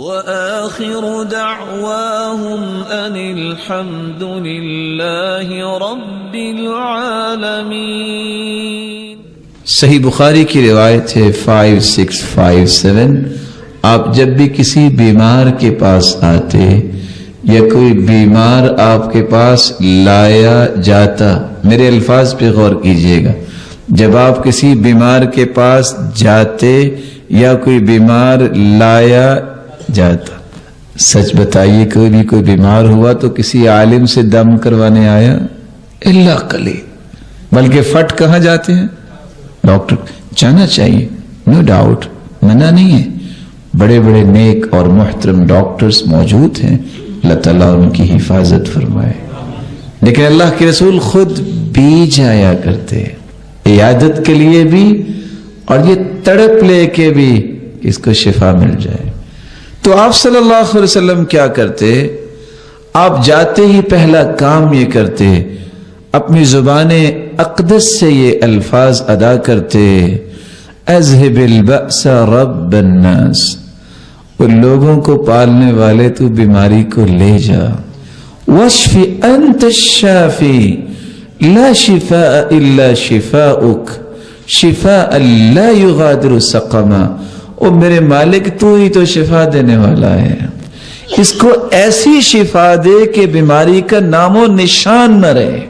وآخر دعواهم أن الحمد لله رب العالمين۔ صحیح بخاری کی روایت ہے 5657، آپ جب بھی کسی بیمار کے پاس آتے یا کوئی بیمار آپ کے پاس لایا جاتا، میرے الفاظ پہ غور کیجئے گا، جب آپ کسی بیمار کے پاس جاتے یا کوئی بیمار لایا جاتا، سچ بتائیے کوئی بیمار ہوا تو کسی عالم سے دم کروانے آیا؟ اللہ قلیل، بلکہ فٹ کہاں جاتے ہیں؟ ڈاکٹر جانا چاہیے، نو ڈاؤٹ، منع نہیں ہے، بڑے بڑے نیک اور محترم ڈاکٹرز موجود ہیں، اللہ تعالیٰ ان کی حفاظت فرمائے، لیکن اللہ کے رسول خود بھی جایا کرتے عیادت کے لیے بھی اور یہ تڑپ لے کے بھی اس کو شفا مل جائے۔ تو آپ صلی اللہ علیہ وسلم کیا کرتے؟ آپ جاتے ہی پہلا کام یہ کرتے، اپنی زبان اقدس سے یہ الفاظ ادا کرتے، اذهب البأس رب الناس، ان لوگوں کو پالنے والے تو بیماری کو لے جا، واشف انت الشافی لا شفاء الا شفاؤک شفاء لا یغادر سقما، او میرے مالک تو ہی تو شفا دینے والا ہے، اس کو ایسی شفا دے کہ بیماری کا نام و نشان نہ رہے۔